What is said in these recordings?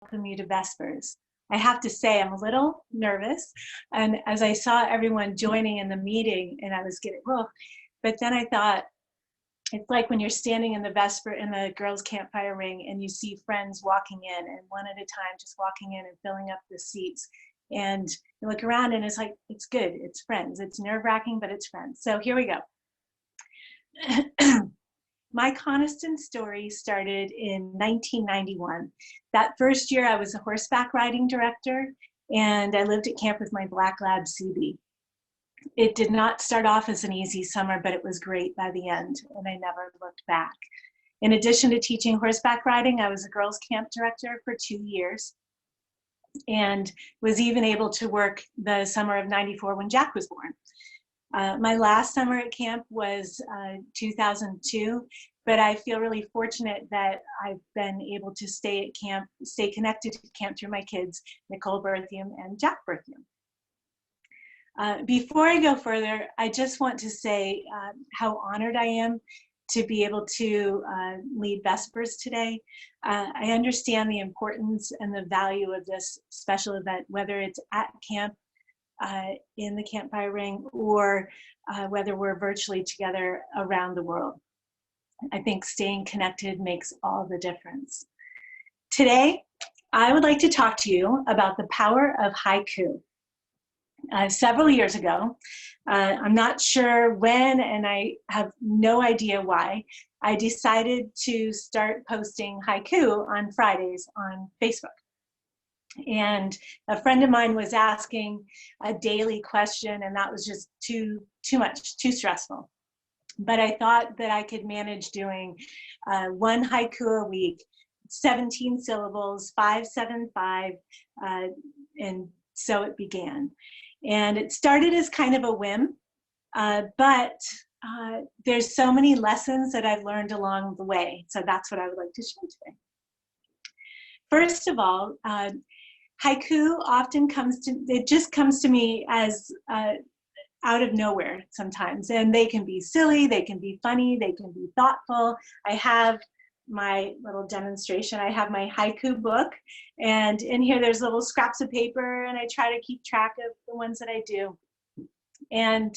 welcome you to Vespers. I have to say I'm a little nervous, and as I saw everyone joining in the meeting, and I was getting, but then I thought, it's like when you're standing in the Vesper in the girls' campfire ring and you see friends walking in, and one at a time just walking in and filling up the seats. And you look around and it's like, it's good, it's friends. It's nerve-wracking, but it's friends. So here we go. My Coniston story started in 1991. That first year I was a horseback riding director, and I lived at camp with my black lab, CB. It did not start off as an easy summer, but it was great by the end, and I never looked back. In addition to teaching horseback riding, I was a girls' camp director for 2 years, and was even able to work the summer of '94 when Jack was born. My last summer at camp was 2002, but I feel really fortunate that I've been able to stay at camp, stay connected to camp through my kids, Nicole Berthiaume and Jack Berthiaume. Before I go further, I just want to say how honored I am to be able to lead Vespers today. I understand the importance and the value of this special event, whether it's at camp, in the campfire ring, or whether we're virtually together around the world. I think staying connected makes all the difference. Today, I would like to talk to you about the power of haiku. Several years ago, I'm not sure when, and I have no idea why, I decided to start posting haiku on Fridays on Facebook. And a friend of mine was asking a daily question, and that was just too much, too stressful. But I thought that I could manage doing one haiku a week, 17 syllables, 575, and so it began. And it started as kind of a whim, but there's so many lessons that I've learned along the way. So that's what I would like to share today. First of all, haiku often just comes to me as out of nowhere sometimes. And they can be silly, they can be funny, they can be thoughtful. I have my little demonstration. I have my haiku book, and in here there's little scraps of paper, and I try to keep track of the ones that I do. And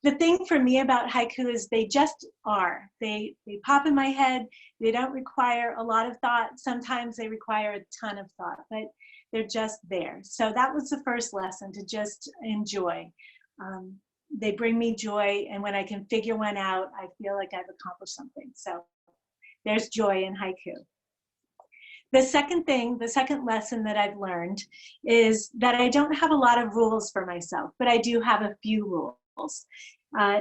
the thing for me about haiku is they just are. They pop in my head. They don't require a lot of thought. Sometimes they require a ton of thought, but they're just there. So that was the first lesson, to just enjoy. They bring me joy, and when I can figure one out, I feel like I've accomplished something. So there's joy in haiku. The second lesson that I've learned is that I don't have a lot of rules for myself, but I do have a few rules.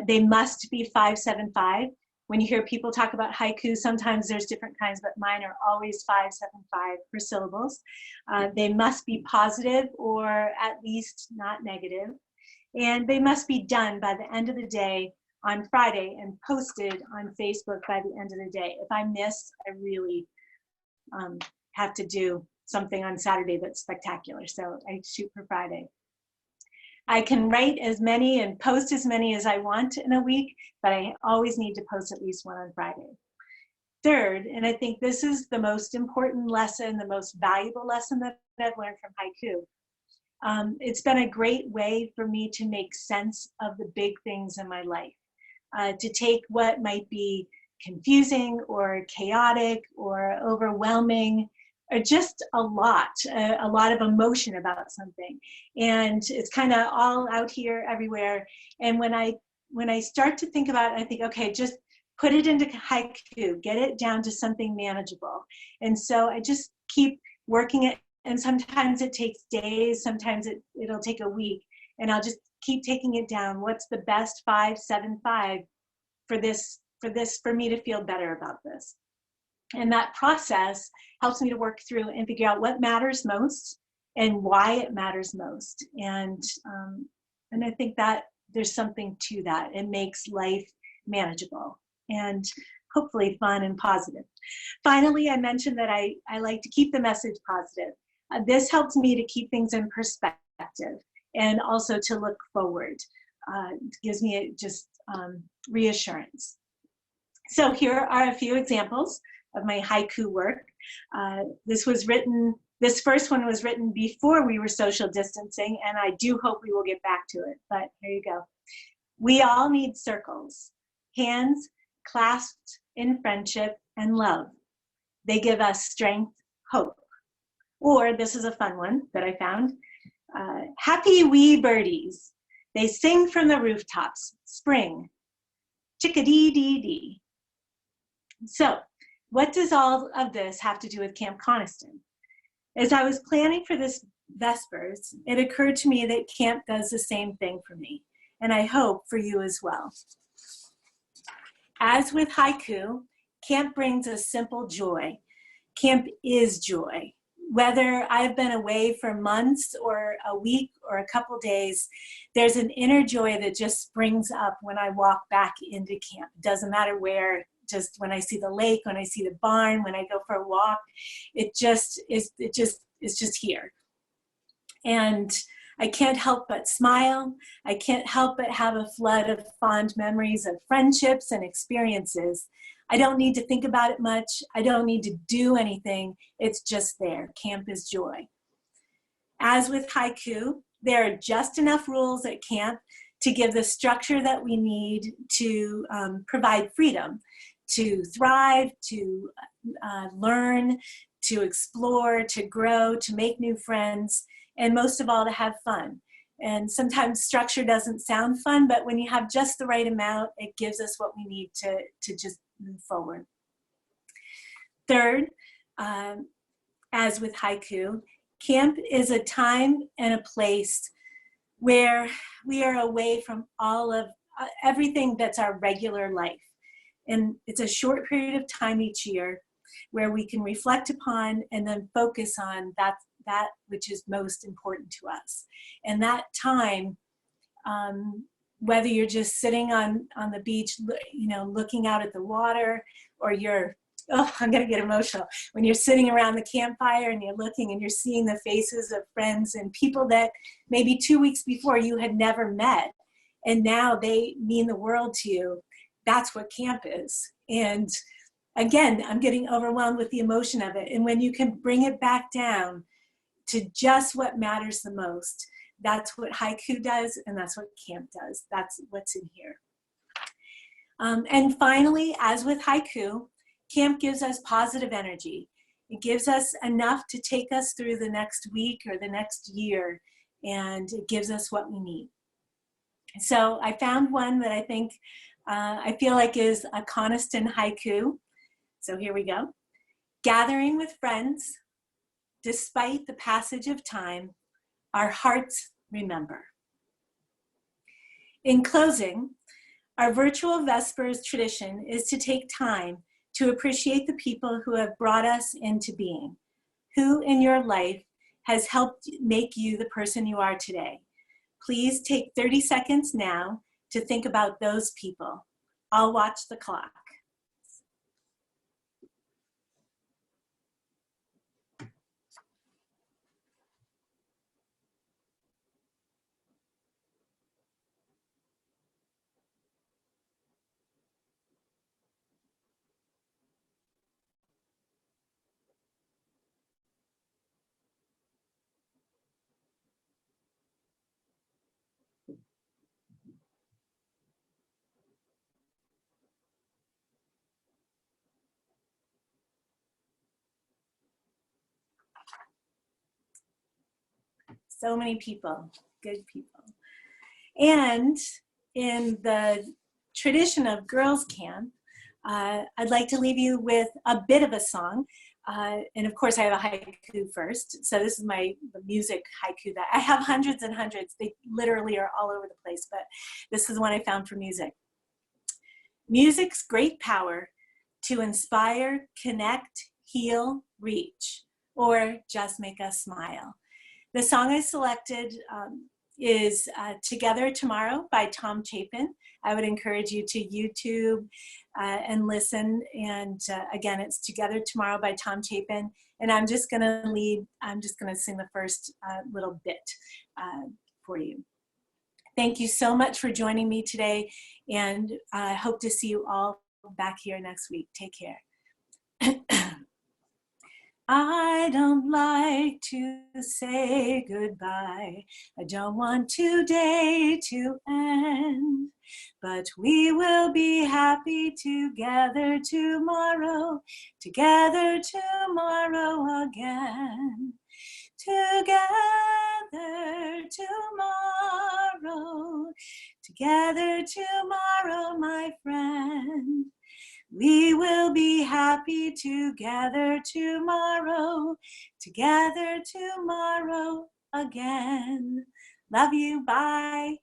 They must be 575. When you hear people talk about haiku, sometimes there's different kinds, but mine are always 575 for syllables. They must be positive, or at least not negative. And they must be done by the end of the day on Friday and posted on Facebook by the end of the day. If I miss, I really have to do something on Saturday that's spectacular. So I shoot for Friday. I can write as many and post as many as I want in a week, but I always need to post at least one on Friday. Third, and I think this is the most important lesson, the most valuable lesson that I've learned from haiku. It's been a great way for me to make sense of the big things in my life, to take what might be confusing or chaotic or overwhelming, or just a lot of emotion about something. And it's kind of all out here everywhere. And when I start to think about it, I think, okay, just put it into haiku, get it down to something manageable. And so I just keep working it. And sometimes it takes days, sometimes it'll take a week, and I'll just keep taking it down. What's the best 575 for me to feel better about this? And that process helps me to work through and figure out what matters most and why it matters most. And I think that there's something to that. It makes life manageable and hopefully fun and positive. Finally, I mentioned that I like to keep the message positive. This helps me to keep things in perspective and also to look forward. It gives me just reassurance. So here are a few examples of my haiku work. This first one was written before we were social distancing, and I do hope we will get back to it, but here you go. We all need circles, hands clasped in friendship and love. They give us strength, hope. Or this is a fun one that I found. Happy wee birdies. They sing from the rooftops, spring, chickadee-dee-dee. So what does all of this have to do with Camp Coniston? As I was planning for this Vespers, it occurred to me that camp does the same thing for me, and I hope for you as well. As with haiku, camp brings a simple joy. Camp is joy. Whether I've been away for months or a week or a couple days, there's an inner joy that just springs up when I walk back into camp. It doesn't matter where, just when I see the lake, when I see the barn, when I go for a walk, it's just here. And I can't help but smile. I can't help but have a flood of fond memories of friendships and experiences. I don't need to think about it much. I don't need to do anything. It's just there. Camp is joy. As with haiku, there are just enough rules at camp to give the structure that we need to provide freedom, to thrive, to learn, to explore, to grow, to make new friends, and most of all, to have fun. And sometimes structure doesn't sound fun, but when you have just the right amount, it gives us what we need to just move forward. Third, as with haiku, camp is a time and a place where we are away from all of everything that's our regular life. And it's a short period of time each year where we can reflect upon and then focus on that which is most important to us. And that time, whether you're just sitting on the beach, looking out at the water, or you're, I'm gonna get emotional, when you're sitting around the campfire and you're looking and you're seeing the faces of friends and people that maybe 2 weeks before you had never met, and now they mean the world to you. That's what camp is. And again, I'm getting overwhelmed with the emotion of it. And when you can bring it back down to just what matters the most, that's what haiku does, and that's what camp does. That's what's in here. And finally, as with haiku, camp gives us positive energy. It gives us enough to take us through the next week or the next year, and it gives us what we need. So I found one that I think, I feel like is a Coniston haiku. So here we go. Gathering with friends, despite the passage of time, our hearts remember. In closing, our Virtual Vespers tradition is to take time to appreciate the people who have brought us into being, who in your life has helped make you the person you are today. Please take 30 seconds now to think about those people. I'll watch the clock. So many people, good people. And in the tradition of girls' camp, I'd like to leave you with a bit of a song. And of course I have a haiku first. So this is the music haiku that I have hundreds and hundreds. They literally are all over the place, but this is one I found for music. Music's great power to inspire, connect, heal, reach, or just make us smile. The song I selected is Together Tomorrow by Tom Chapin. I would encourage you to YouTube and listen. And again, it's Together Tomorrow by Tom Chapin. And I'm just gonna sing the first little bit for you. Thank you so much for joining me today. And I hope to see you all back here next week. Take care. I don't like to say goodbye. I don't want today to end. But we will be happy together tomorrow again. Together tomorrow, my friend. We will be happy together tomorrow again. Love you, bye.